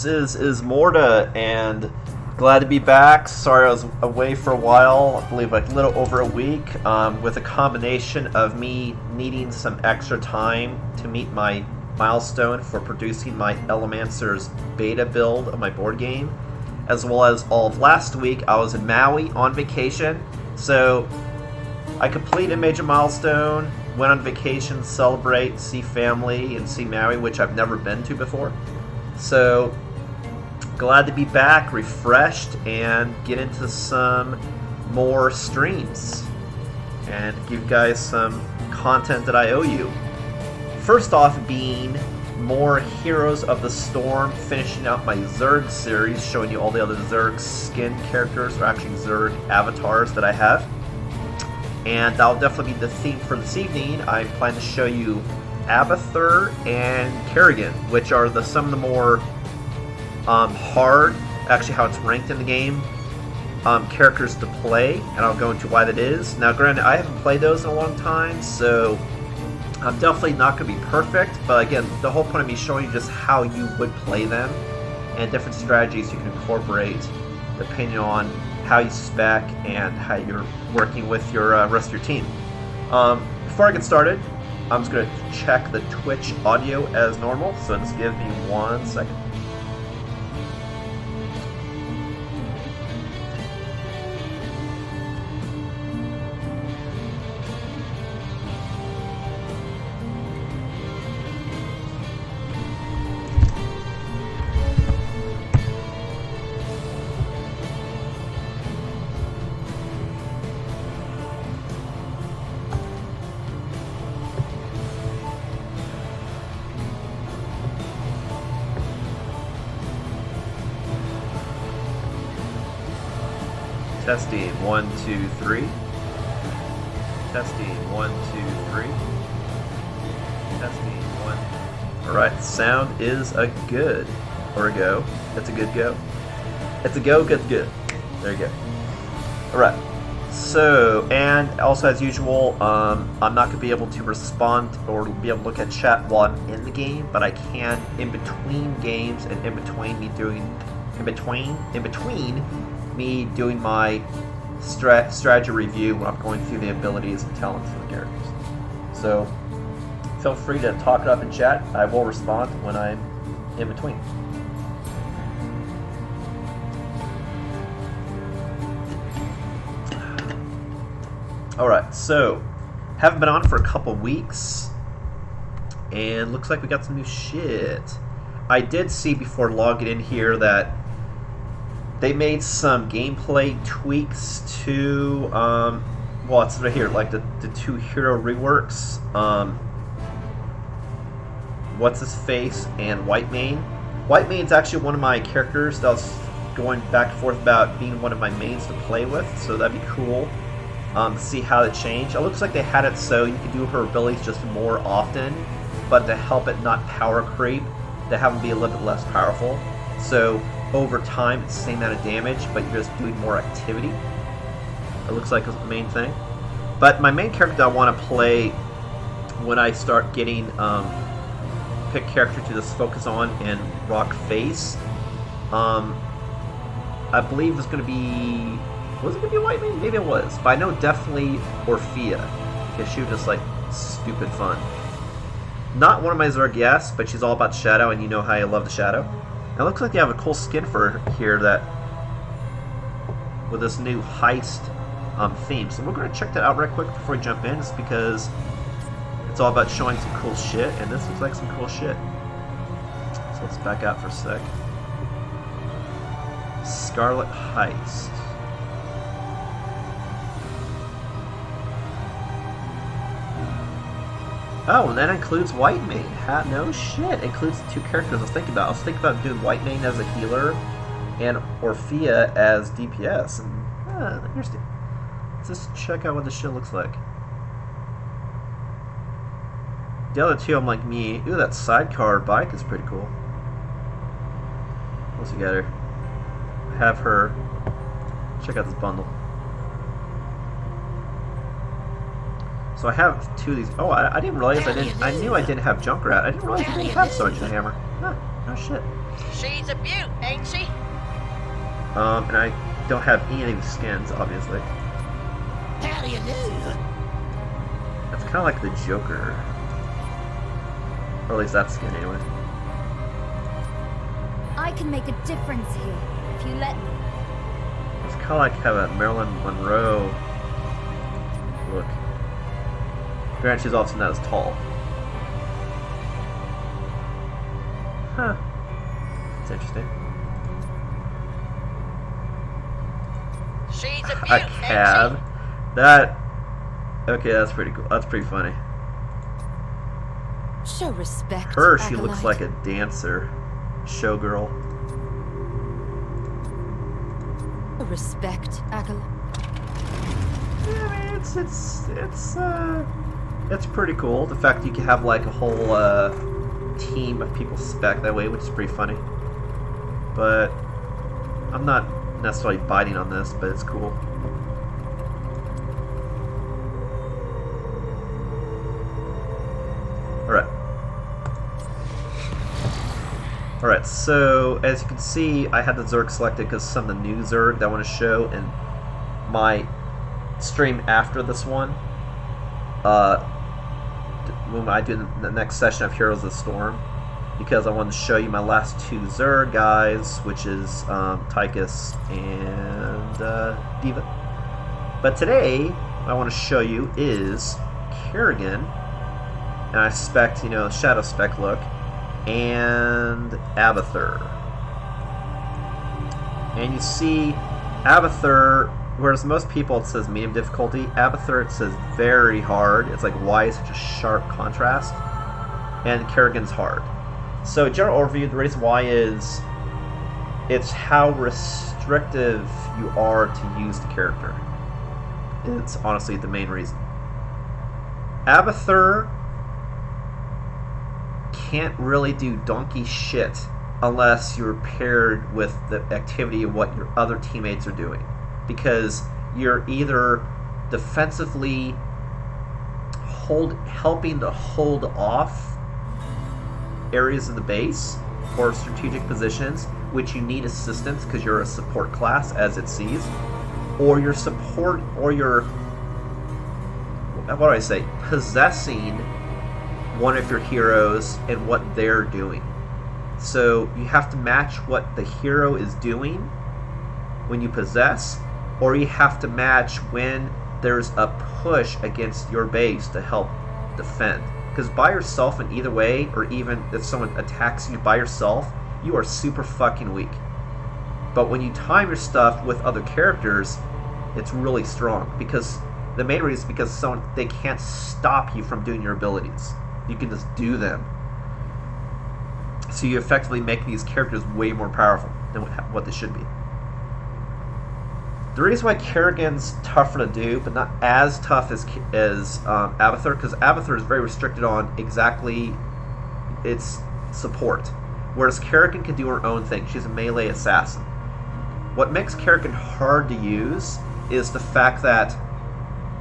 This is Ismortah, and glad to be back. Sorry I was away for a while, I believe like a little over a week, with a combination of me needing some extra time to meet my milestone for producing my Elemancer's beta build of my board game, as well as all of last week I was in Maui on vacation, so I completed a major milestone, went on vacation, celebrate, see family, and see Maui, which I've never been to before. So glad to be back, refreshed, and get into some more streams and give you guys some content that I owe you. First off being more Heroes of the Storm, finishing out my Zerg series, showing you all the other Zerg skin characters, or actually Zerg avatars that I have. And that'll definitely be the theme for this evening. I plan to show you Abathur and Kerrigan, which are some of the more hard, actually how it's ranked in the game, characters to play, and I'll go into why that is. Now granted, I haven't played those in a long time, so I'm definitely not going to be perfect, but again, the whole point of me showing you just how you would play them, and different strategies you can incorporate depending on how you spec and how you're working with your rest of your team. Before I get started, I'm just going to check the Twitch audio as normal, so just give me 1 second. Testing 1 2 3. Testing 1 2 3. Testing 1. Alright, sound is a good. Or a go. It's a good go. It's a go, good, good. There you go. Alright. So, and also as usual, I'm not going to be able to respond or be able to look at chat while I'm in the game, but I can in between games and in between me doing my strategy review when I'm going through the abilities and talents of the characters. So feel free to talk it up in chat. I will respond when I'm in between. Alright, so haven't been on for a couple weeks, and looks like we got some new shit. I did see before logging in here that they made some gameplay tweaks to, well, it's right here, like the 2 hero reworks. What's his face and Whitemane. Whitemane's actually one of my characters that I was going back and forth about being one of my mains to play with, so that'd be cool to see how it changed. It looks like they had it so you could do her abilities just more often, but to help it not power creep, to have them be a little bit less powerful. So over time, it's the same amount of damage, but you're just doing more activity. It looks like it's the main thing. But my main character I want to play when I start getting pick character to just focus on and rock face. I believe it's going to be... Was it going to be Whitemane? Maybe it was. But I know definitely Orphea, because she was just like stupid fun. Not one of my Zerg, yes, but she's all about Shadow, and you know how I love the Shadow. It looks like they have a cool skin for her here that with this new heist theme. So we're going to check that out right quick before we jump in, just because it's all about showing some cool shit, and this looks like some cool shit. So let's back out for a sec. Scarlet Heist. Oh, and that includes Whitemane. No shit. It includes the 2 characters I was thinking about. I was thinking about doing Whitemane as a healer and Orphea as DPS. And, interesting. Let's just check out what this shit looks like. The other 2, I'm like me. Ooh, that sidecar bike is pretty cool. What's we got here? Have her. Check out this bundle. So I have 2 of these. Oh, I didn't realize I didn't. I knew I didn't have Junkrat. I didn't realize I didn't have Sergeant Hammer. Huh, no shit. She's a beaut, ain't she? And I don't have any of these skins, obviously. How do you do? That's kind of like the Joker. Or at least that skin, anyway. I can make a difference here, if you let me. It's kind of like have a Marilyn Monroe look. Granted, she's obviously not as tall. Huh. It's interesting. She's a beaut, A cab. That. Okay, that's pretty cool. That's pretty funny. Show respect. Her, she acolyte. looks like a dancer, showgirl. Respect, acolyte. Yeah, I mean, it's pretty cool. The fact you can have like a whole team of people spec that way, which is pretty funny. But I'm not necessarily biting on this, but it's cool. Alright, so as you can see, I had the Zerg selected because some of the new Zerg that I want to show in my stream after this one. When I do the next session of Heroes of the Storm, because I wanted to show you my last two Zerg guys, which is Tychus and Diva. But today, what I want to show you is Kerrigan, and I spec, shadow spec look, and Abathur. And you see Abathur, whereas most people it says medium difficulty, Abathur it says very hard. It's like, why is such a sharp contrast? And Kerrigan's hard. So general overview, the reason why is it's how restrictive you are to use the character. It's honestly the main reason. Abathur can't really do donkey shit unless you're paired with the activity of what your other teammates are doing, because you're either defensively helping to hold off areas of the base or strategic positions which you need assistance because you're a support class as it sees, or you're possessing one of your heroes and what they're doing. So you have to match what the hero is doing when you possess, or you have to match when there's a push against your base to help defend. Because by yourself in either way, or even if someone attacks you by yourself, you are super fucking weak. But when you time your stuff with other characters, it's really strong. Because the main reason is because they can't stop you from doing your abilities. You can just do them. So you effectively make these characters way more powerful than what they should be. The reason why Kerrigan's tougher to do, but not as tough as Abathur, because Abathur is very restricted on exactly its support, whereas Kerrigan can do her own thing. She's a melee assassin. What makes Kerrigan hard to use is the fact that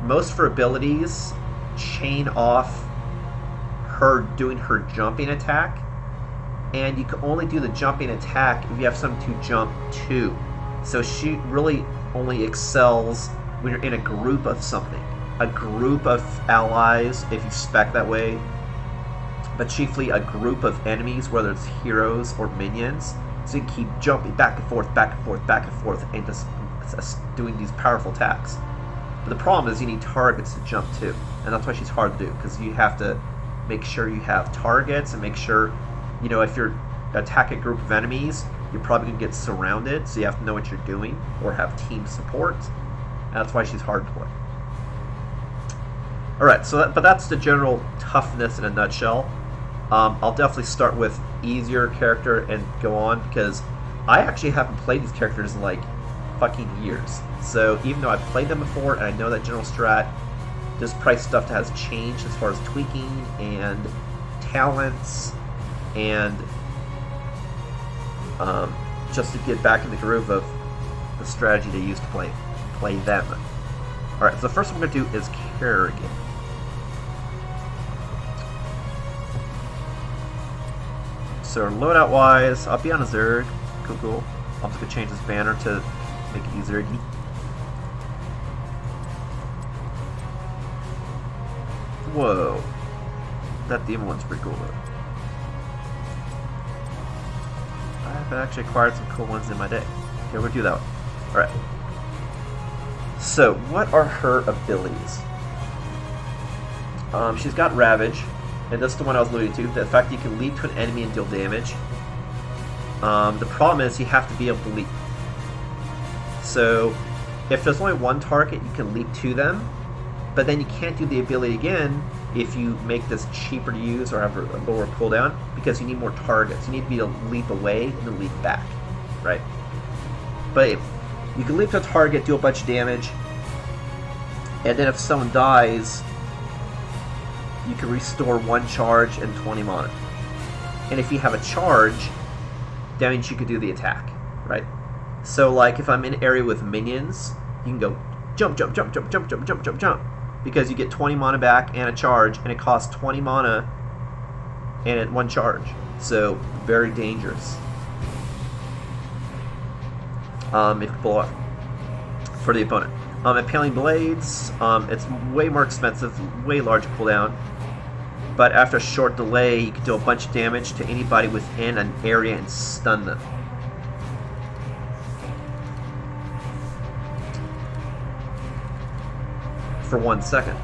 most of her abilities chain off her doing her jumping attack, and you can only do the jumping attack if you have something to jump to. So she really only excels when you're in a group of something, a group of allies if you spec that way, but chiefly a group of enemies, whether it's heroes or minions. So you can keep jumping back and forth, back and forth, back and forth, and just doing these powerful attacks. But the problem is you need targets to jump to, and that's why she's hard to do, because you have to make sure you have targets and make sure, if you're attacking a group of enemies, you're probably going to get surrounded, so you have to know what you're doing or have team support, and that's why she's hard to play. Alright, but that's the general toughness in a nutshell. I'll definitely start with easier character and go on, because I actually haven't played these characters in like fucking years. So even though I've played them before and I know that general strat, there's probably stuff that has changed as far as tweaking and talents and just to get back in the groove of the strategy they used to play them. Alright, so the first one we're going to do is So loadout wise, I'll be on a Zerg. Cool. I'm just gonna change this banner to make it easier. Whoa. That demon one's pretty cool though. I've actually acquired some cool ones in my day. Okay, we'll do that one. Alright. So, what are her abilities? She's got Ravage, and that's the one I was alluding to. The fact that you can leap to an enemy and deal damage. The problem is you have to be able to leap. So, if there's only one target, you can leap to them, but then you can't do the ability again if you make this cheaper to use or have a lower cooldown, because you need more targets. You need to be able to leap away and then leap back, right? But you can leap to a target, do a bunch of damage, and then if someone dies, you can restore 1 charge and 20 mana. And if you have a charge, that means you could do the attack, right? So like if I'm in an area with minions, you can go jump, jump, jump, jump, jump, jump, jump, jump, jump, because you get 20 mana back and a charge, and it costs 20 mana and 1 charge. So very dangerous. If you pull off for the opponent. Impaling Blades, it's way more expensive, way larger cooldown, but after a short delay, you can do a bunch of damage to anybody within an area and stun them. For 1 second.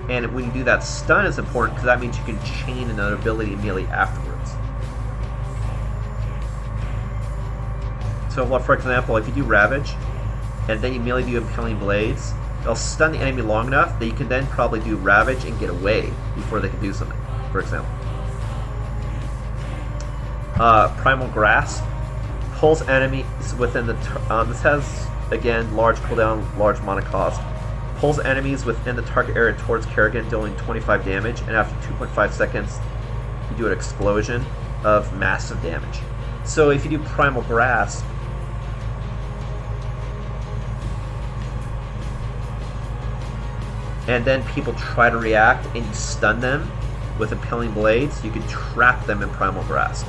And when you do that, stun is important because that means you can chain another ability immediately afterwards. So, well, for example, if you do Ravage, and then you immediately do Impaling Blades, they'll stun the enemy long enough that you can then probably do Ravage and get away before they can do something, for example. Primal Grasp pulls enemies within the... this has, again, large cooldown, large mana cost. Pulls enemies within the target area towards Kerrigan, dealing 25 damage, and after 2.5 seconds, you do an explosion of massive damage. So if you do Primal Grasp, and then people try to react and you stun them with Impaling Blades, you can trap them in Primal Grasp.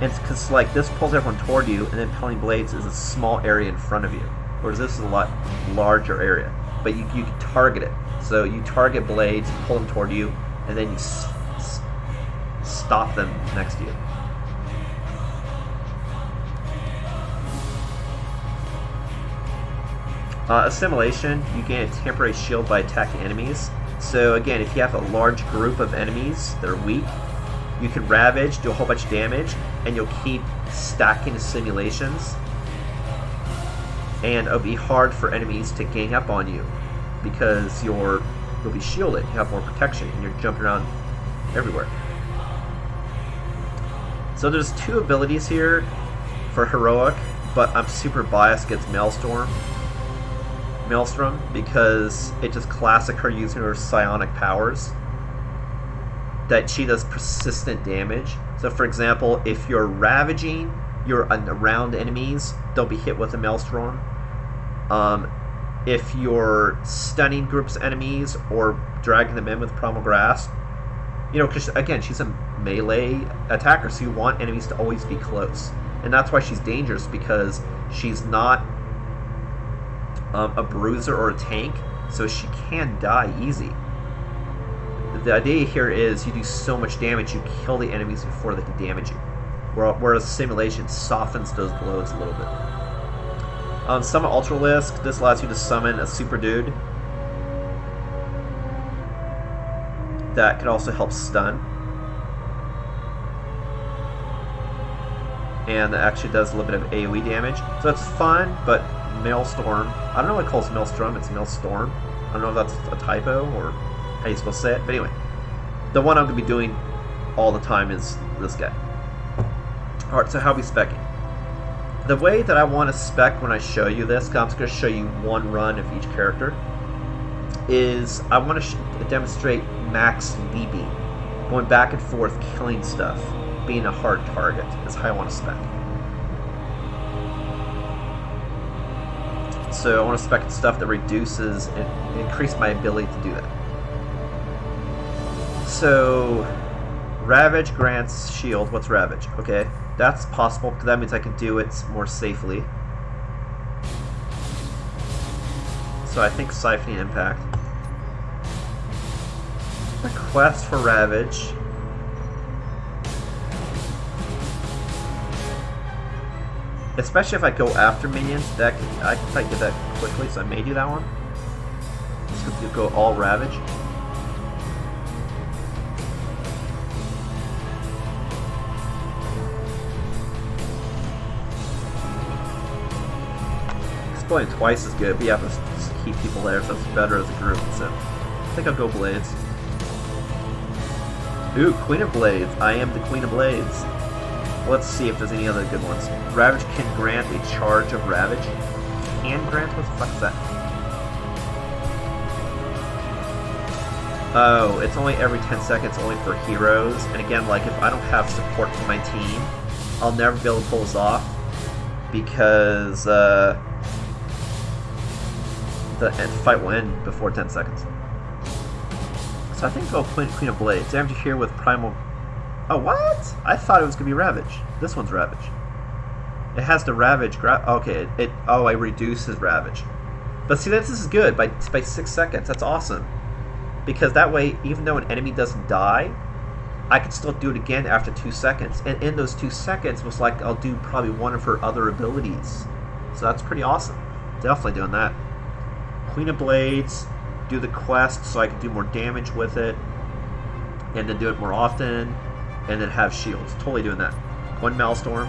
And it's because like this pulls everyone toward you, and then Impaling Blades is a small area in front of you, whereas this is a lot larger area. But you can target it. So you target blades, pull them toward you, and then you stop them next to you. Assimilation, you gain a temporary shield by attacking enemies. So again, if you have a large group of enemies that are weak, you can Ravage, do a whole bunch of damage, and you'll keep stacking assimilations. And it'll be hard for enemies to gang up on you because you'll be shielded, you have more protection, and you're jumping around everywhere. So there's 2 abilities here for Heroic, but I'm super biased against Maelstrom because it's just classic her using her psionic powers, that she does persistent damage. So for example, if you're ravaging, you're around enemies, they'll be hit with a Maelstrom. If you're stunning groups of enemies or dragging them in with Primal Grasp, you know, because again, she's a melee attacker, so you want enemies to always be close. And that's why she's dangerous, because she's not a bruiser or a tank, so she can die easy. The idea here is you do so much damage, you kill the enemies before they can damage you. Whereas Simulation softens those blows a little bit. Summon Ultralisk. This allows you to summon a super dude that can also help stun. And that actually does a little bit of AoE damage. So it's fun, but Maelstrom, I don't know what it calls Maelstrom, it's Maelstrom. I don't know if that's a typo or how you're supposed to say it, but anyway. The one I'm going to be doing all the time is this guy. Alright, so how are we speccing? The way that I want to spec when I show you this, because I'm just going to show you one run of each character, is I want to demonstrate max leaping, going back and forth, killing stuff, being a hard target, is how I want to spec. So I want to spec stuff that reduces and increase my ability to do that. So Ravage grants shield. What's Ravage? Okay, that's possible, because that means I can do it more safely. So I think Siphoning Impact. Request for Ravage. Especially if I go after minions, I can probably get that quickly, so I may do that one. Let's go all Ravage. Exploding twice is good, but you have to keep people there, so it's better as a group. So I think I'll go Blades. Ooh, Queen of Blades. I am the Queen of Blades. Let's see if there's any other good ones. Ravage can grant a charge of Ravage. Can grant? What the fuck is that? Oh, it's only every 10 seconds, only for heroes. And again, like, if I don't have support from my team, I'll never be able to pull this off. Because, the fight will end before 10 seconds. So I think I'll go Queen of Blades. Damage here with Primal... Oh, what? I thought it was going to be Ravage. This one's Ravage. It has the Ravage... okay, oh, it reduces Ravage. But see, this is good. By 6 seconds, that's awesome. Because that way, even though an enemy doesn't die, I can still do it again after 2 seconds. And in those 2 seconds was like, I'll do probably one of her other abilities. So that's pretty awesome. Definitely doing that. Queen of Blades, do the quest so I can do more damage with it. And then do it more often. And then have shields. Totally doing that. One Maelstrom.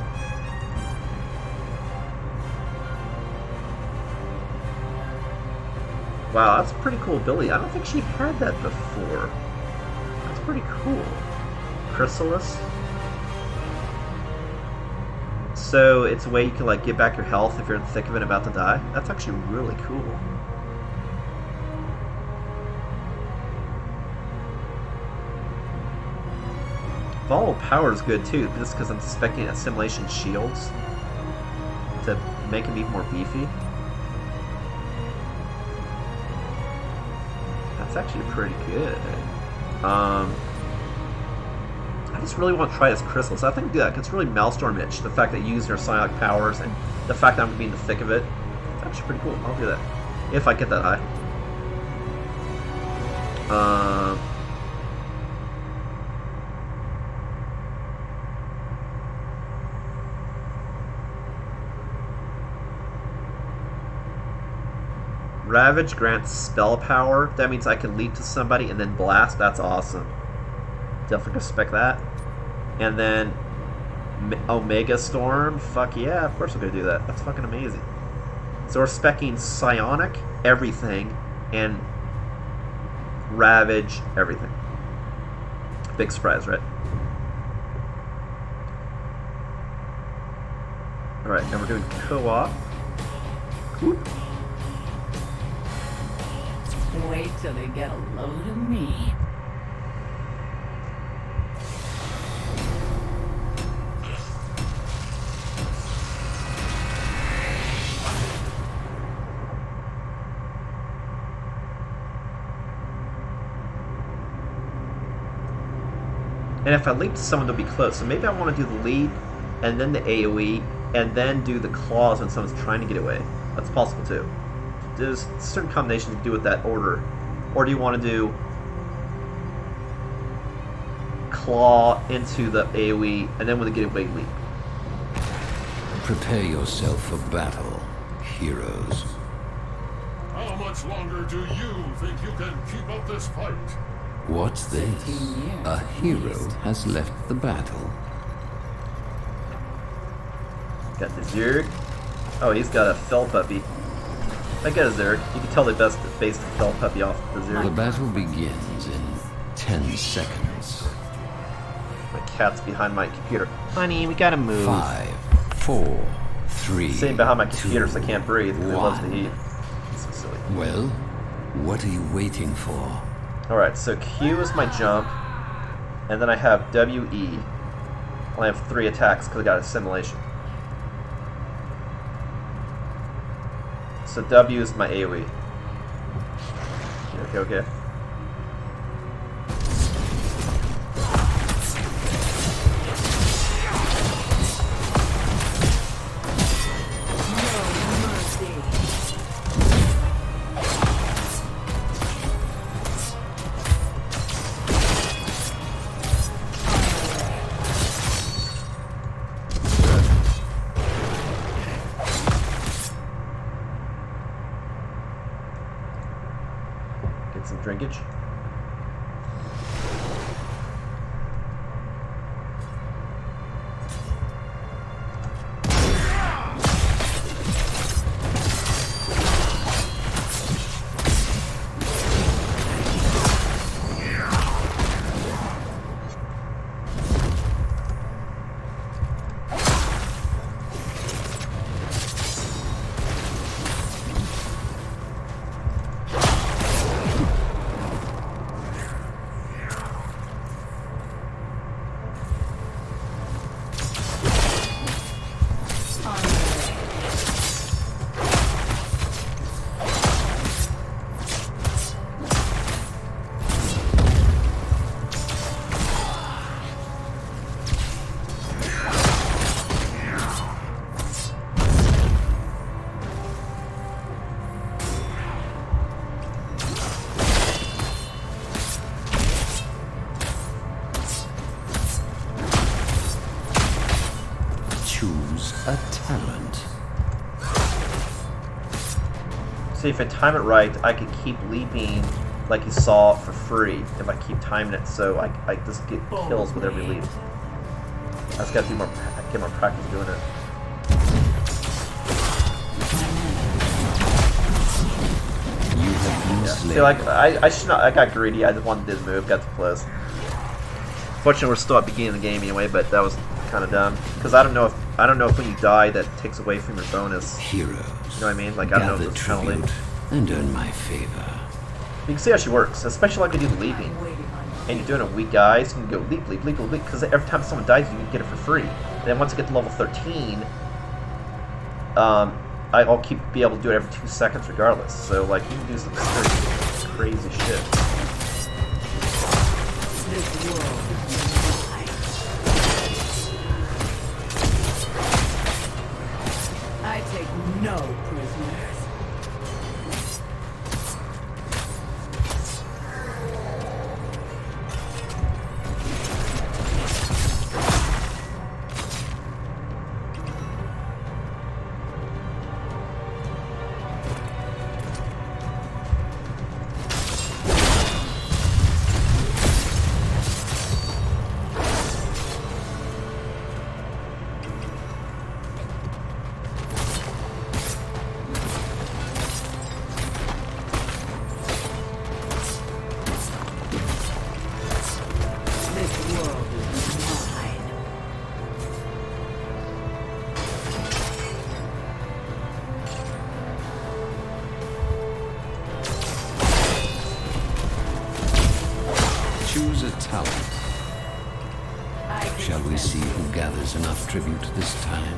Wow, that's a pretty cool ability. I don't think she had that before. That's pretty cool. Chrysalis. So it's a way you can like get back your health if you're in the thick of it about to die. That's actually really cool. Volatile Power is good too, just because I'm suspecting Assimilation Shields to make him even more beefy. That's actually pretty good. I just really want to try this Chrysalis. I think that it's really Maelstrom itch. The fact that you use your psionic powers and the fact that I'm going to be in the thick of it. It's actually pretty cool. I'll do that. If I get that high. Ravage grants spell power. That means I can leap to somebody and then blast. That's awesome. Definitely respect that. And then Omega Storm. Fuck yeah, of course we're going to do that. That's fucking amazing. So we're specking Psionic, everything, and Ravage, everything. Big surprise, right? Alright, and we're doing co-op. Whoop. Wait till they get a load of me. And if I leap to someone, they'll be close. So maybe I want to do the leap, and then the AoE, and then do the claws when someone's trying to get away. That's possible too. There's certain combinations you can do with that order. Or do you want to do claw into the AoE, and then when they get away, leap? Prepare yourself for battle, heroes. How much longer do you think you can keep up this fight? What's this? 15 years, A at hero least. has left the battle. Got the Zerg. Oh, he's got a Fell Puppy. I get a Zerg. You can tell they best based the Fell Puppy off the The Zerg. battle begins in 10 seconds. My cat's behind my computer. Honey, we gotta move. 5, 4, 3. Sitting behind my 2, computer so I can't breathe because it loves the 1. heat. It's so silly. Well, what are you waiting for? Alright, so Q is my jump, and then I have WE. I have 3 attacks because I got Assimilation. So W is my AoE. Okay. Need some drinkage. Choose a talent. See, if I time it right, I could keep leaping like you saw for free if I keep timing it, so I just get kills with every leap. I just gotta do more, get more practice doing it. You have been Yeah. slain. See, like I should not. I got greedy. I just wanted to do the move. Got too close. Fortunately, we're still at the beginning of the game anyway, but that was kind of dumb because I don't know if when you die that takes away from your bonus. Heroes. You know what I mean? Like I don't know Gather if it's penalty. tribute and earn my favor. You can see how she works, especially like when you do the leaping. And you're doing a weak guy, so you can go leap, leap, leap, leap, because every time someone dies, you can get it for free. And then once you get to level 13, I'll be able to do it every 2 seconds regardless. So like you can do some crazy shit. This world is mine. I take no prisoners. Choose a talent. Shall we see who gathers enough tribute this time?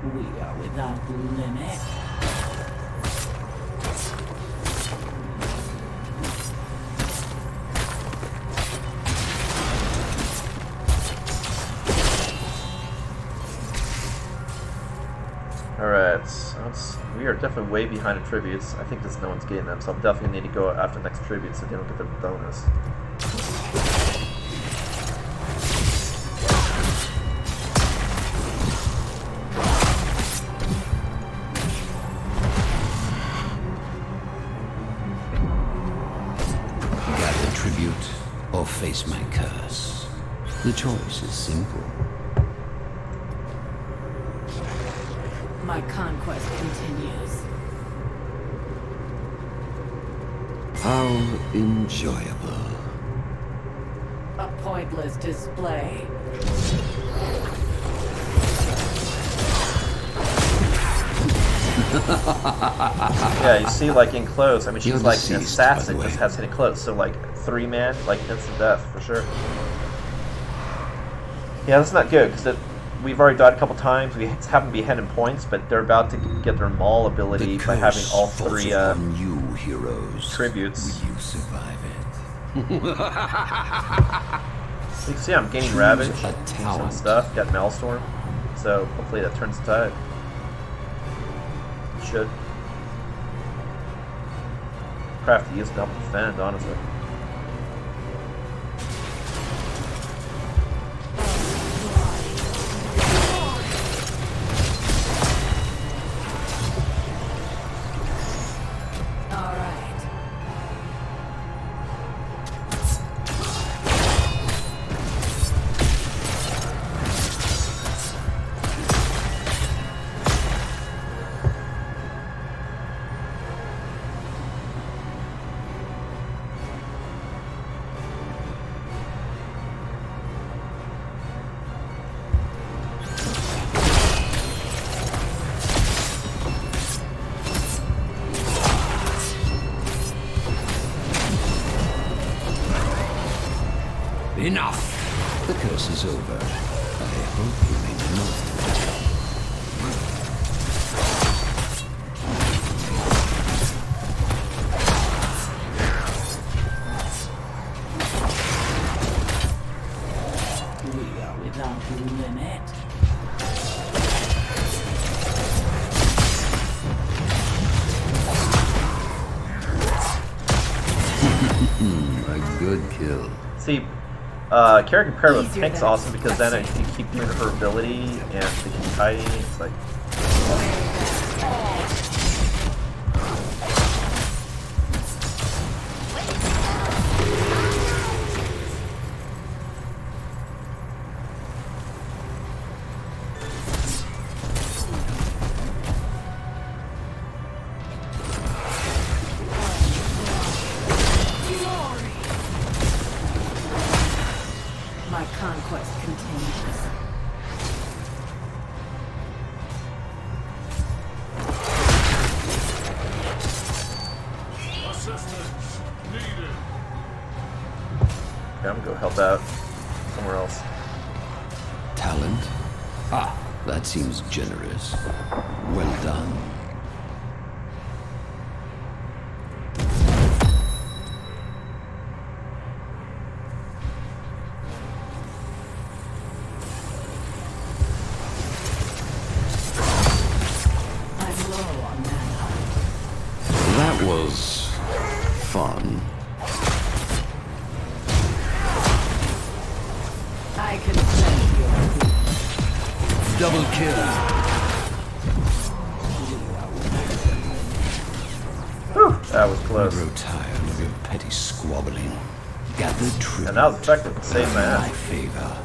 We are without limit. Alright, so we are definitely way behind the tributes. I think just no one's getting them, so I'm definitely need to go after the next tribute so they don't get the bonus. Gather tribute or face my curse. The choice is simple. My conquest continues. How enjoyable. A pointless display. Yeah, you see, like in close. I mean, You're she's like an deceased, assassin, by the just way. has to hit it close. So like 3-man, like instant death for sure. Yeah, that's not good because we've already died a couple times. We happen to be ahead in points, but they're about to get their maul ability The by having curse all falls 3 upon you, heroes. Tributes. Will you survive it? You can see I'm gaining Ravage, Choose a some talent. stuff, got Maelstrom, so hopefully that turns the tide. Should. Probably have to use it to help defend, honestly. All right. Enough! The curse is over. I hope you make the most of it. We are without limit. A good kill. See, Kerrigan paired with Easier Pink's than awesome because then if you keep doing her ability and they keep hiding, it's like. My conquest continues. Assistance needed. Okay, I'm gonna go help out somewhere else. Talent? Ah, that seems generous. Well done. I'm low on mana. That was fun. I can sense your Double kill. Whew, that was I close. grow tired of your petty squabbling. Gather tribute. And that was effective to save my in my ass. favor.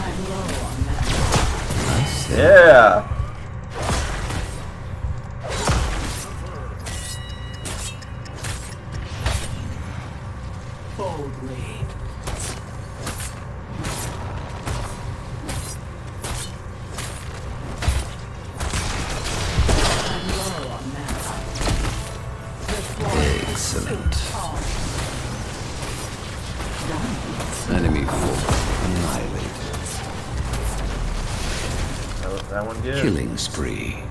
I'm low on mana. Yeah! Boldly. I'm low on mana. Excellent. Enemy foe annihilated. That one good. Killing spree.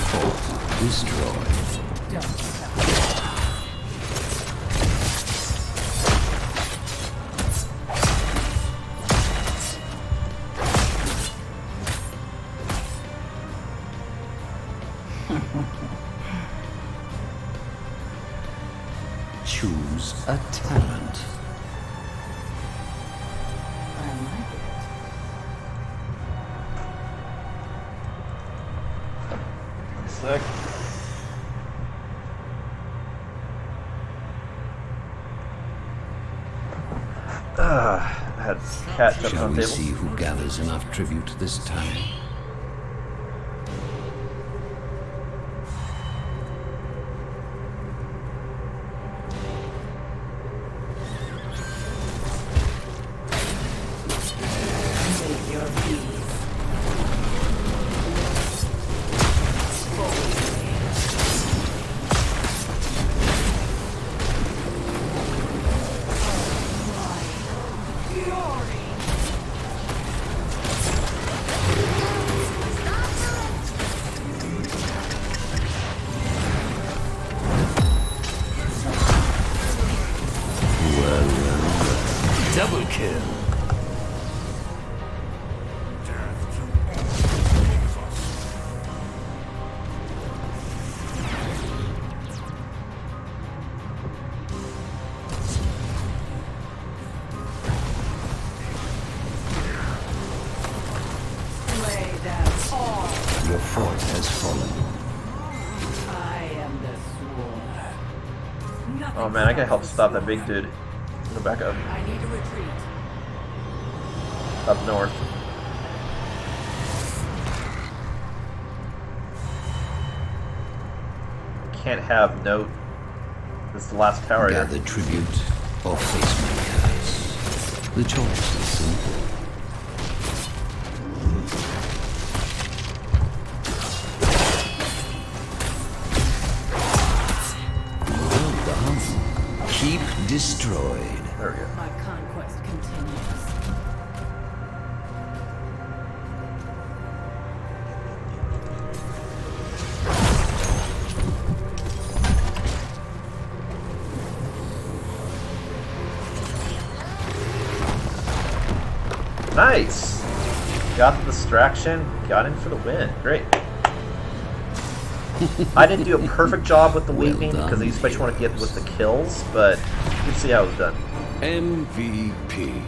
Fault destroyed. Don't stop. Choose a talent. I like it. Sick. cat jumping Shall on we tables. see who gathers enough tribute this time? Take your peace. Double kill. Lay them all. Your fort has fallen. I am the sworn. Oh man, I gotta help stop that big dude. Go back up. I need a retreat. Up north. Can't have note. This is the last tower here. Gather tribute or face my curse. The choice is simple. Well done. Keep destroyed. There we go. My conquest continues. Nice! Got the distraction, got in for the win. Great. I didn't do a perfect job with the Well leaping done, because I especially want to get with the kills, but you can see how it was done. MVP.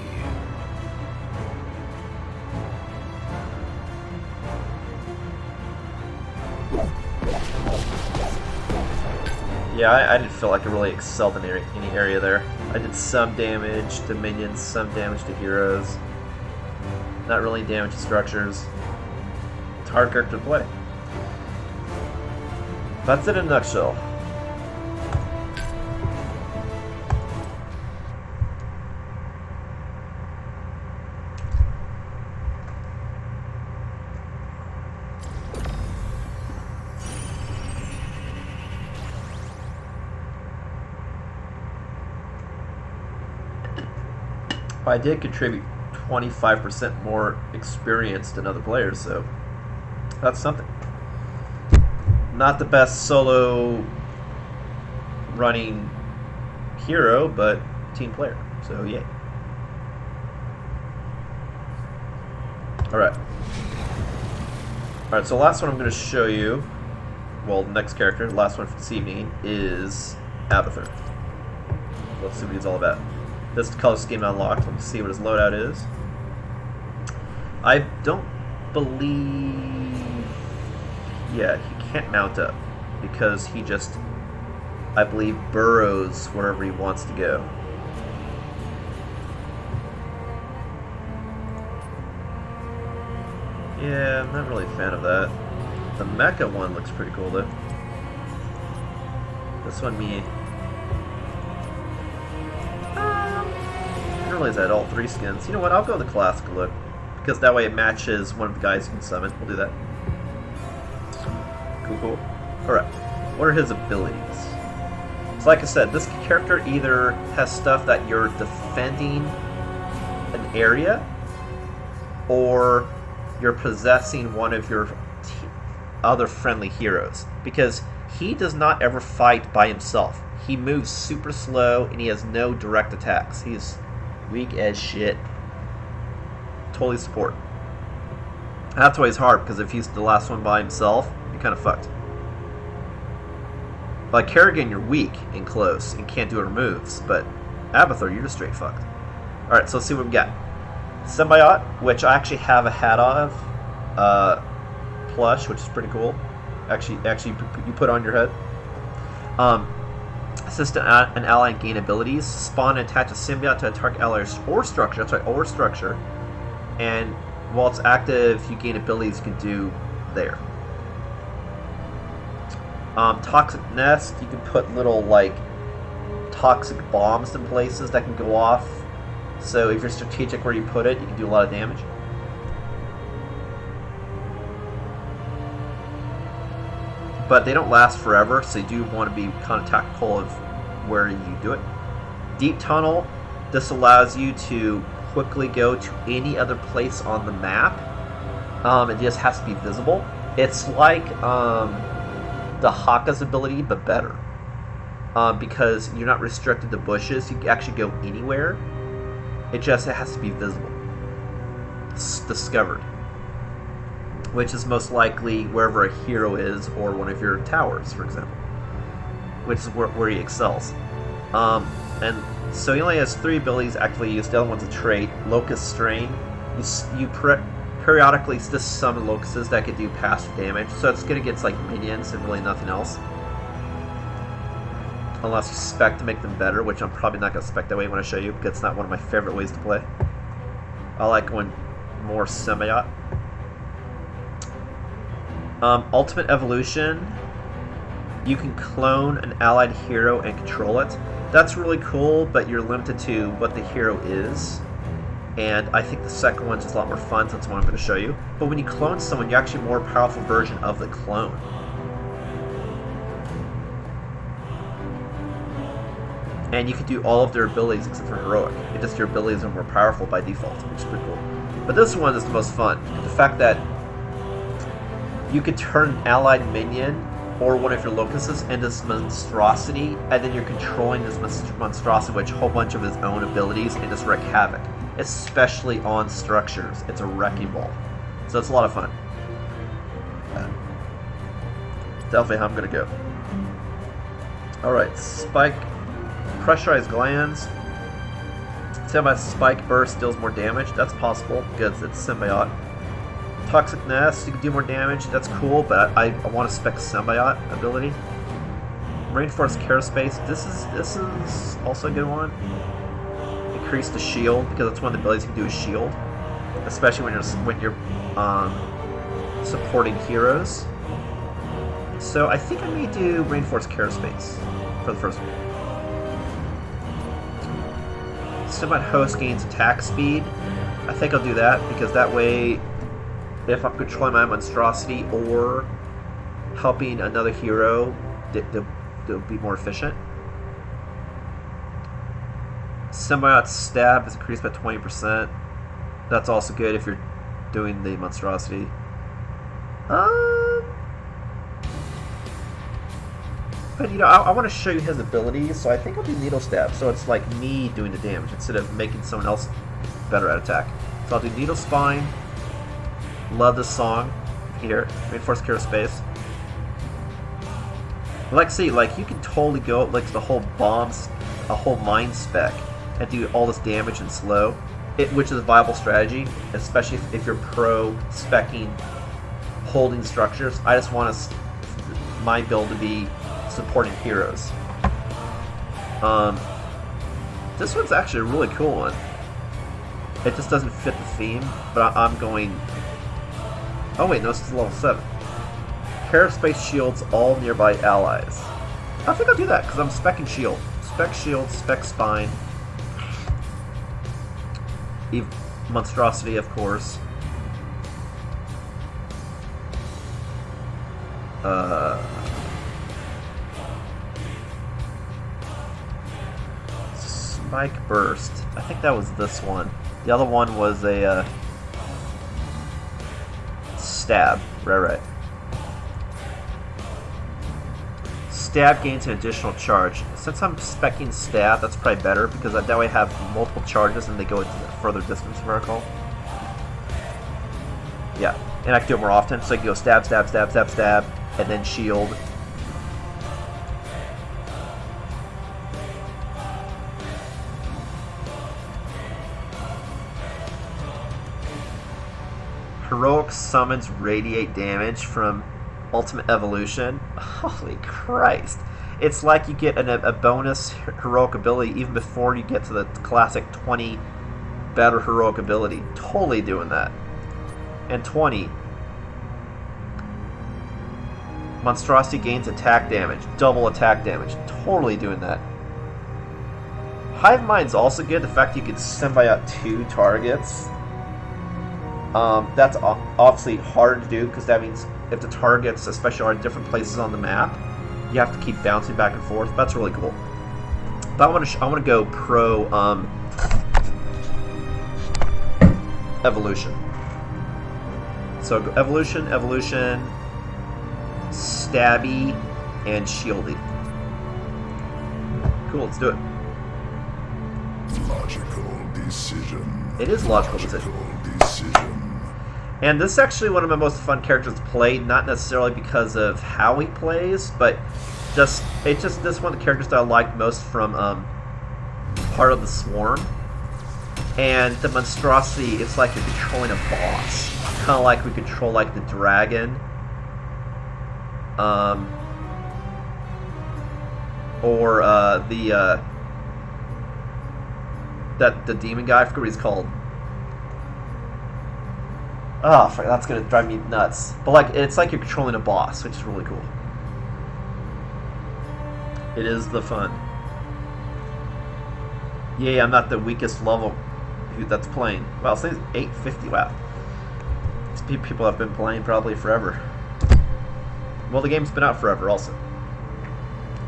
Yeah, I didn't feel like I really excelled in any area there. I did some damage to minions, some damage to heroes. Not really damage to structures. It's a hard character to play. That's it in a nutshell. I did contribute 25% more experience than other players, so that's something. Not the best solo running hero, but team player, so yay. Alright. Alright, so last one I'm going to show you, well, the next character, the last one for this evening, is Abathur. Let's see what he's all about. This is the color scheme unlocked. Let me see what his loadout is. I don't believe... Yeah, he can't mount up because he just, I believe, burrows wherever he wants to go. Yeah, I'm not really a fan of that. The mecha one looks pretty cool though. This one, me. I didn't realize I had all three skins. You know what? I'll go with the classical look because that way it matches one of the guys you can summon. We'll do that. Cool, cool. Alright. What are his abilities? So like I said, this character either has stuff that you're defending an area or you're possessing one of your other friendly heroes. Because he does not ever fight by himself. He moves super slow and he has no direct attacks. He's weak as shit. Totally support. That's why he's hard, because if he's the last one by himself, you're kind of fucked. Like Kerrigan, you're weak and close and can't do her moves, but Abathur, you're just straight fucked. Alright, so let's see what we got. Symbiote, which I actually have a hat of. Plush, which is pretty cool. Actually, you put on your head. Assist an ally and gain abilities. Spawn and attach a symbiote to a target ally or structure. That's right, or structure. And while it's active, you gain abilities you can do there. Toxic Nest, you can put little, like, toxic bombs in places that can go off. So if you're strategic where you put it, you can do a lot of damage. But they don't last forever, so you do want to be kind of tactical of where you do it. Deep Tunnel, this allows you to quickly go to any other place on the map. It just has to be visible. It's like the Haka's ability, but better. Because you're not restricted to bushes, you can actually go anywhere. It has to be visible. It's discovered. Which is most likely wherever a hero is, or one of your towers, for example. Which is where he excels. And so he only has 3 abilities actively used. The other one's a trait. Locust Strain. You periodically just summon locusts that can do passive damage. So it's good against like minions and really nothing else. Unless you spec to make them better, which I'm probably not going to spec that way when I show you, because it's not one of my favorite ways to play. I like going more symbiote. Ultimate Evolution, you can clone an allied hero and control it. That's really cool, but you're limited to what the hero is. And I think the second one's just a lot more fun, so that's what I'm going to show you. But when you clone someone, you're actually a more powerful version of the clone. And you can do all of their abilities except for heroic. It's just your abilities are more powerful by default, which is pretty cool. But this one is the most fun. The fact that you could turn an allied minion or one of your locusts into this monstrosity, and then you're controlling this monstrosity with a whole bunch of his own abilities and just wreak havoc. Especially on structures. It's a wrecking ball. So it's a lot of fun. Definitely how I'm going to go. Alright, Spike. Pressurized Glands. Semi Spike Burst deals more damage. That's possible because it's symbiote. Toxic Nest, you can do more damage. That's cool, but I want to spec symbiote ability. Reinforced Care Space. This is also a good one. Increase the shield because that's one of the abilities you can do is shield, especially when you're supporting heroes. So I think I may do Reinforced Care Space for the first one. Symbiote Host gains attack speed. I think I'll do that because that way, if I'm controlling my monstrosity or helping another hero, they'll be more efficient. Symbiote Stab is increased by 20%. That's also good if you're doing the monstrosity. But you know, I want to show you his abilities, so I think I'll do Needle Stab. So it's like me doing the damage instead of making someone else better at attack. So I'll do Needle Spine. Love this song here. Reinforced Care Space. Like, see, like you can totally go like the whole bombs, a whole mine spec, and do all this damage and slow, which is a viable strategy, especially if you're pro specking holding structures. I just want my build to be supporting heroes. This one's actually a really cool one. It just doesn't fit the theme, but I'm going... Oh wait, no, this is level 7. Care Space shields all nearby allies. I think I'll do that, because I'm specking shield. Spec shield, spec spine. Monstrosity, of course. Spike Burst. I think that was this one. The other one was a Stab. Right. Stab gains an additional charge. Since I'm specking Stab, that's probably better because that way I have multiple charges and they go into further distance, if I recall. Yeah, and I can do it more often, so I can go stab, stab, stab, stab, stab, and then shield. Heroic summons radiate damage from Ultimate Evolution. Holy Christ. it's like you get a bonus heroic ability even before you get to the classic 20 better heroic ability. Totally doing that. And 20. Monstrosity gains attack damage. Double attack damage. Totally doing that. Hive Mind's also good. The fact that you can symbiote 2 targets. That's obviously hard to do because that means if the targets, especially are in different places on the map, you have to keep bouncing back and forth. That's really cool. But I want to go pro evolution. So evolution, stabby, and shieldy. Cool, let's do it. Logical decision. It is logical decision. And this is actually one of my most fun characters to play, not necessarily because of how he plays, but this is one of the characters that I like most from Part of the Swarm. And the monstrosity, it's like you're controlling a boss. Kind of like we control like the dragon. Or the demon guy, I forget what he's called. Oh, that's gonna drive me nuts. But like, it's like you're controlling a boss, which is really cool. It is the fun. Yay, I'm not the weakest level that's playing. Wow, this thing's 850. Wow. These people have been playing probably forever. Well, the game's been out forever also.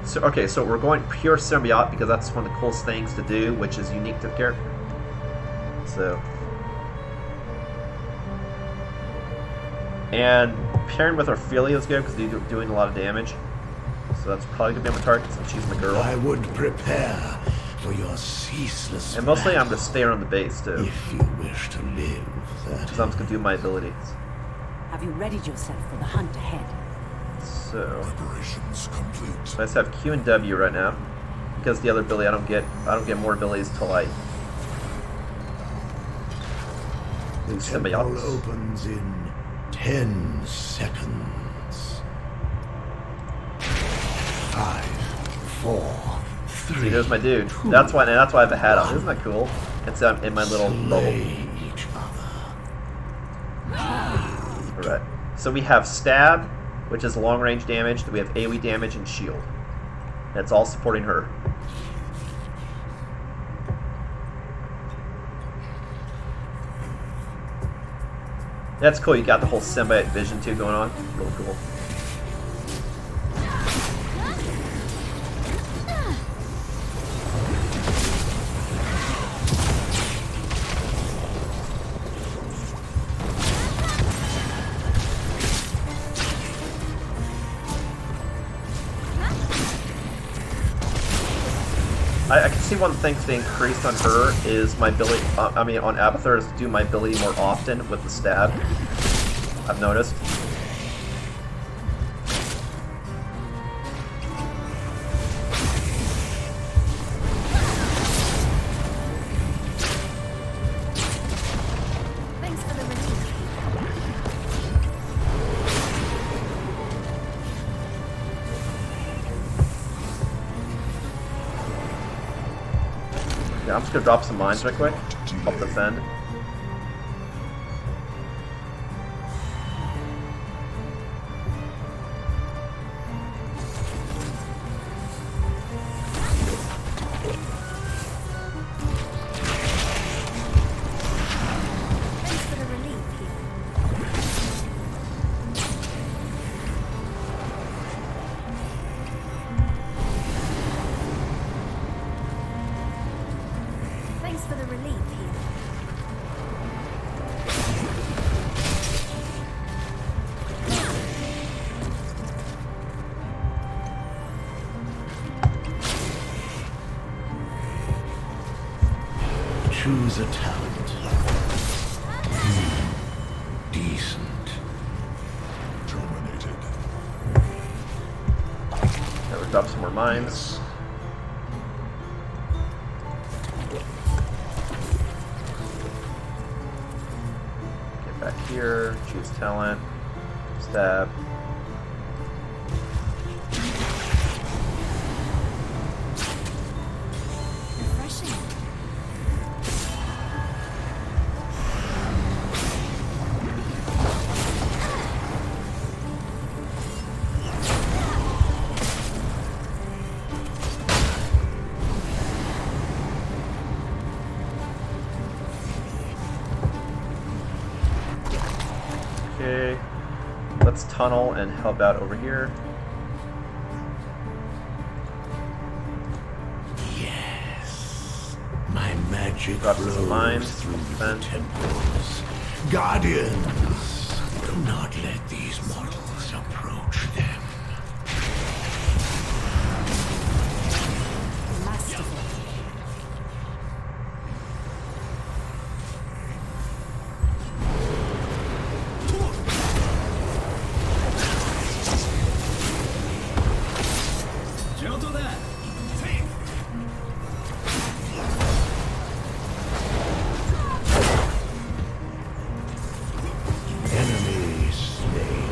So, okay, so we're going pure symbiote because that's one of the coolest things to do, which is unique to the character. So. And pairing with Ophelia is good because they're doing a lot of damage. So that's probably going to be my target since she's my girl. I would prepare for your ceaseless And mostly battle I'm going to stay around the base too. if you wish to live. Because I'm just going to do my abilities. Have you readied yourself for the hunt ahead? So Preparations complete. I just have Q and W right now. Because the other ability I don't get more abilities till I The lose temple symbiotes. opens in 10 seconds. 5, 4, 3. See, there's my dude. That's why I have a hat on. Isn't that cool? It's in my little bubble. Slay each other. Alright. So we have stab, which is long range damage. We have AoE damage and shield. That's all supporting her. That's cool. You got the whole symbiote vision too going on. Really cool. I can see one of the things they increased on her is my ability, on Abathur, is to do my ability more often with the stab. I've noticed. Thanks for the relief. Yeah, I'm just gonna drop some mines right quick. Help defend. Thanks for the relief here. Thanks for the relief here. Choose a talent. Decent. Terminated. Now we drop some more mines. Get back here. Choose talent. Stab. Rushing. Okay, let's tunnel and help out over here. Yes. My magic Got some flows mines. through Then- the temples. Guardians, do not let these mortals approach them. Masterful. Enemy slain.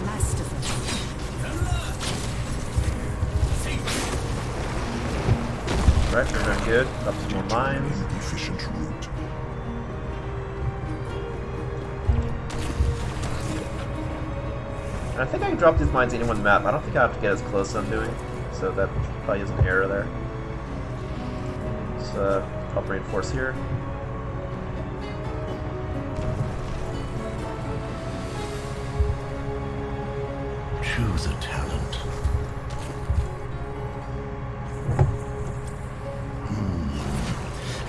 Masterful. Right, we're doing good. Got some more mines. Efficient route. And I think I can drop these mines anywhere on the map. I don't think I have to get as close as I'm doing. So that probably is an error there. So help reinforce here. Choose a talent.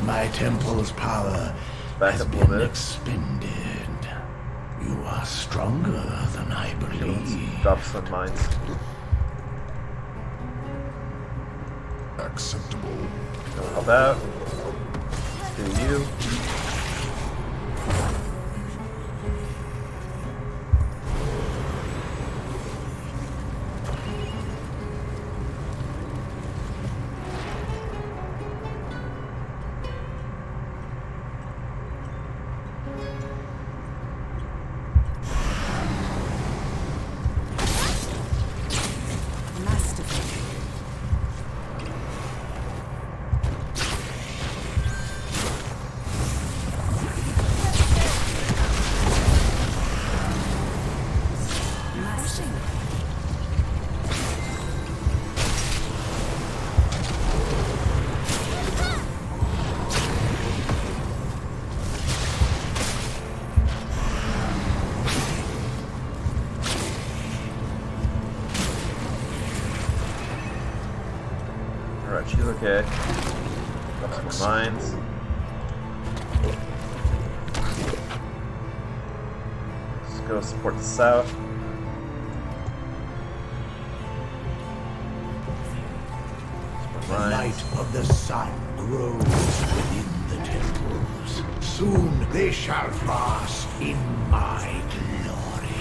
My temple's power Back has up a little been bit. expended. You are stronger than I Okay, let's believe. drop some mines. Acceptable. Help out. Let's do you. Masterful. Rushing. Alright, she's okay. Got some more mines. Let's go support the south. Some The more mines. light of the sun grows within the temples. Soon they shall bask in my glory.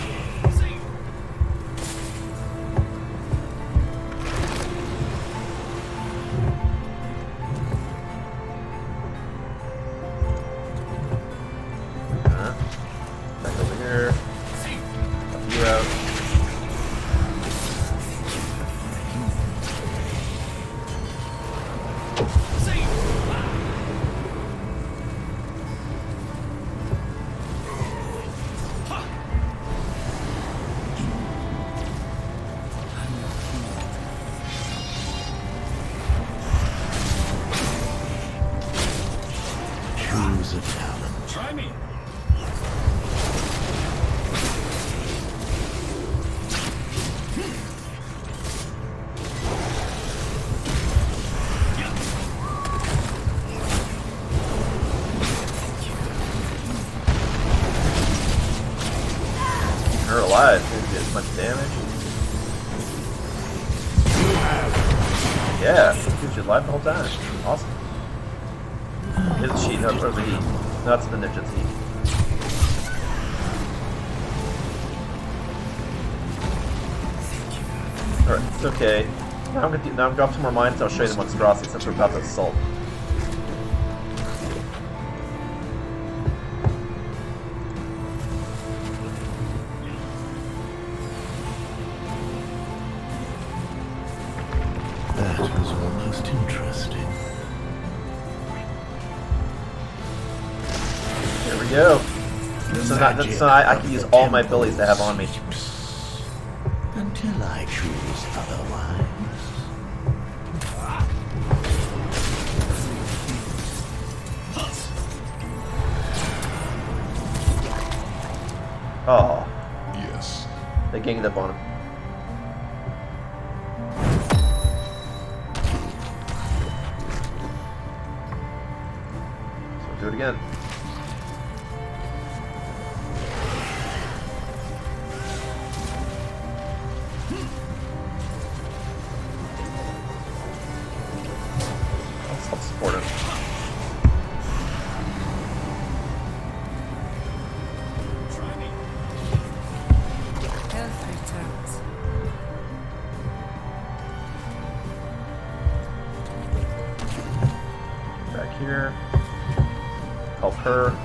Back over here. Help you out. Choose a talent. Try me. Her alive. Didn't get as much damage. Yeah, dude, she's alive the whole time. Awesome. It's cheat, or the heat. No, that's the ninja's heat. Alright, it's okay. Now I'm gonna drop some more mines and I'll show you the monstrosity since we're about to assault. That was almost interesting. we go. So I can use all my abilities to have on me. Until I choose otherwise. Oh, Yes. they ganged up on him. So do it again. Let's help support him. Health returns. Back here. Help her.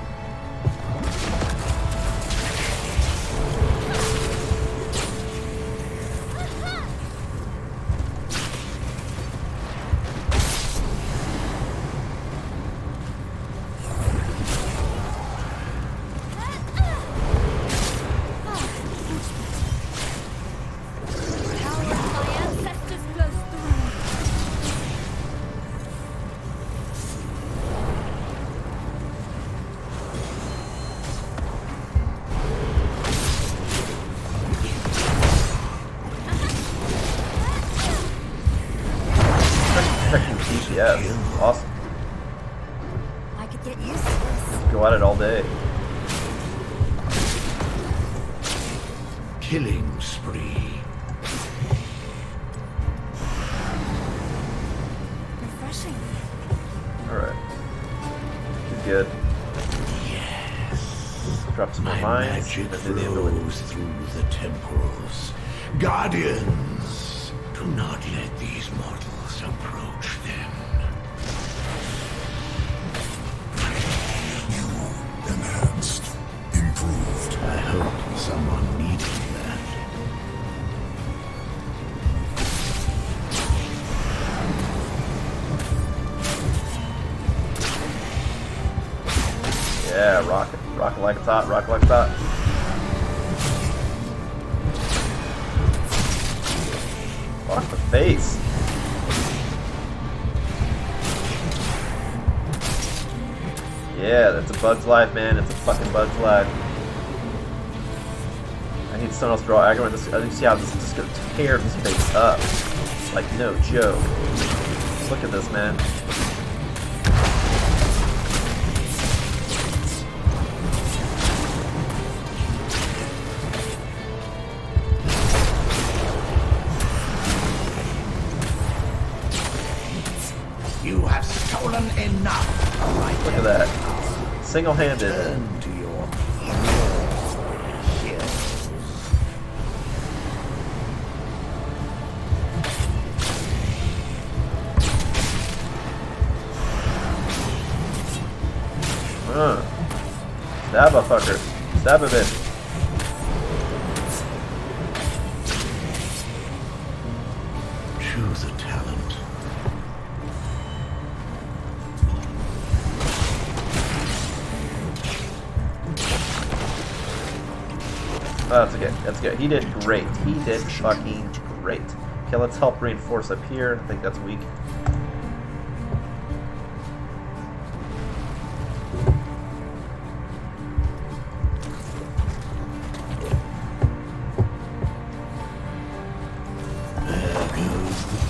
Power of my ancestors flows through me. Protecting DPS. Awesome. I could get used to this. Go at it all day. Killing spree. Refreshing. Alright. Good. Yes. Drop some more My mines. magic And do the ability. flows through the temples. Guardians, do not let these mortals approach them. Enhanced. Improved. I hope someone needed that. Yeah, rocket. Rocket like it's hot. Rocket like it's hot. Rock the face. Yeah, that's a bug's life, man. It's a fucking bug's life. I need someone else to draw aggro on this. I see how this is just gonna tear this face up. Like, no joke. Look at this, man. You have stolen enough of my Look at that. Single-handed. Turn to your heroes. Stab a fucker. Stab a bitch. Choose a talent. Oh, that's okay. That's good. He did great. He did fucking great. Okay, let's help reinforce up here. I think that's weak. There goes the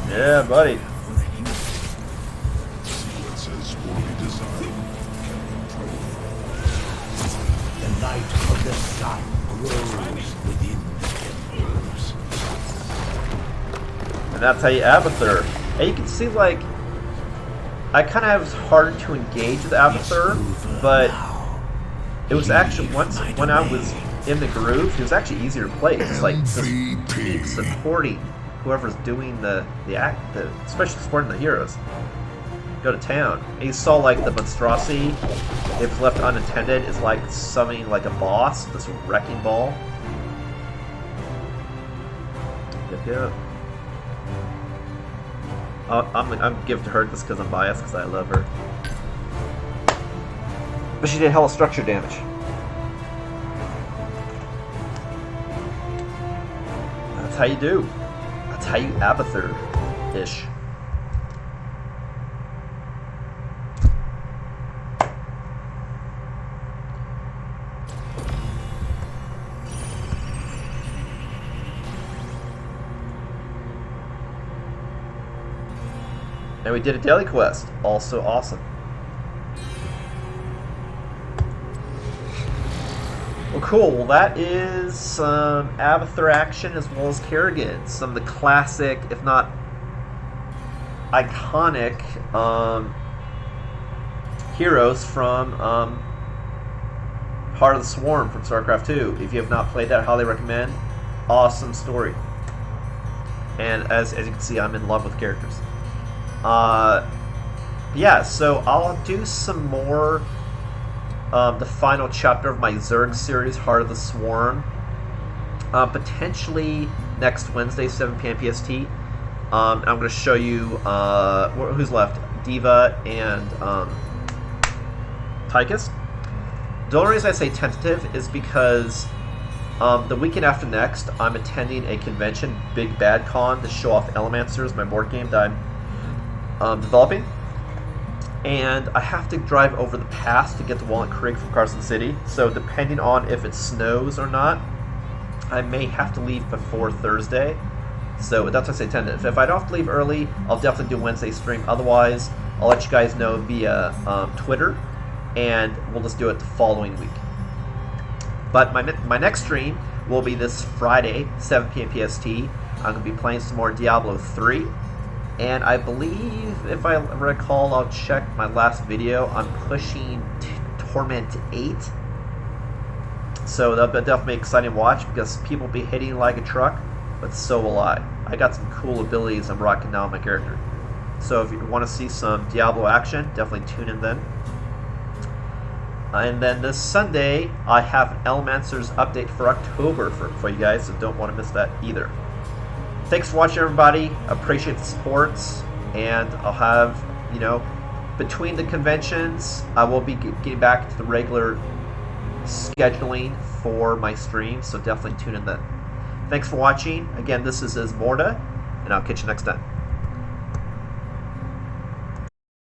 Yeah, buddy. Sequence as fully designed. The light of the sun grows within the temples. And that's how you Abathur. And you can see, like, I kind of was harder to engage with Abathur, but it was actually, once when I was in the groove, it was actually easier to play. It's like just keep supporting whoever's doing the especially supporting the heroes. Go to town. And you saw like the monstrosity, if left unattended, is like summoning like a boss, this wrecking ball. Yep. I'm give to her just because I'm biased, because I love her. But she did hella structure damage. That's how you do. That's how you Abathur-ish. And we did a daily quest. Also awesome. Well, cool. Well, that is some Abathur action as well as Kerrigan. Some of the classic, if not iconic, heroes from Heart of the Swarm from StarCraft 2. If you have not played that, I highly recommend. Awesome story. And as you can see, I'm in love with characters. Yeah, so I'll do some more the final chapter of my Zerg series, Heart of the Swarm, potentially next Wednesday, 7 p.m. PST. I'm going to show you who's left, Diva and Tychus. The only reason I say tentative is because the weekend after next, I'm attending a convention, Big Bad Con, to show off Elementers, my board game that I'm developing. And I have to drive over the pass to get to Walnut Creek from Carson City. So depending on if it snows or not, I may have to leave before Thursday. So that's why I say tentative. If I don't have to leave early, I'll definitely do Wednesday stream. Otherwise, I'll let you guys know via Twitter, and we'll just do it the following week. But my next stream will be this Friday, 7 p.m. PST. I'm going to be playing some more Diablo 3. And I believe, if I recall, I'll check my last video, I'm pushing Torment 8. So that'll definitely be exciting to watch, because people will be hitting like a truck, but so will I. I got some cool abilities I'm rocking now with my character. So if you want to see some Diablo action, definitely tune in then. And then this Sunday, I have an Elementers update for October for you guys, so don't want to miss that either. Thanks for watching, everybody. Appreciate the supports, and I'll have, between the conventions, I will be getting back to the regular scheduling for my streams, so definitely tune in then. Thanks for watching. Again, this is Ismortah, and I'll catch you next time.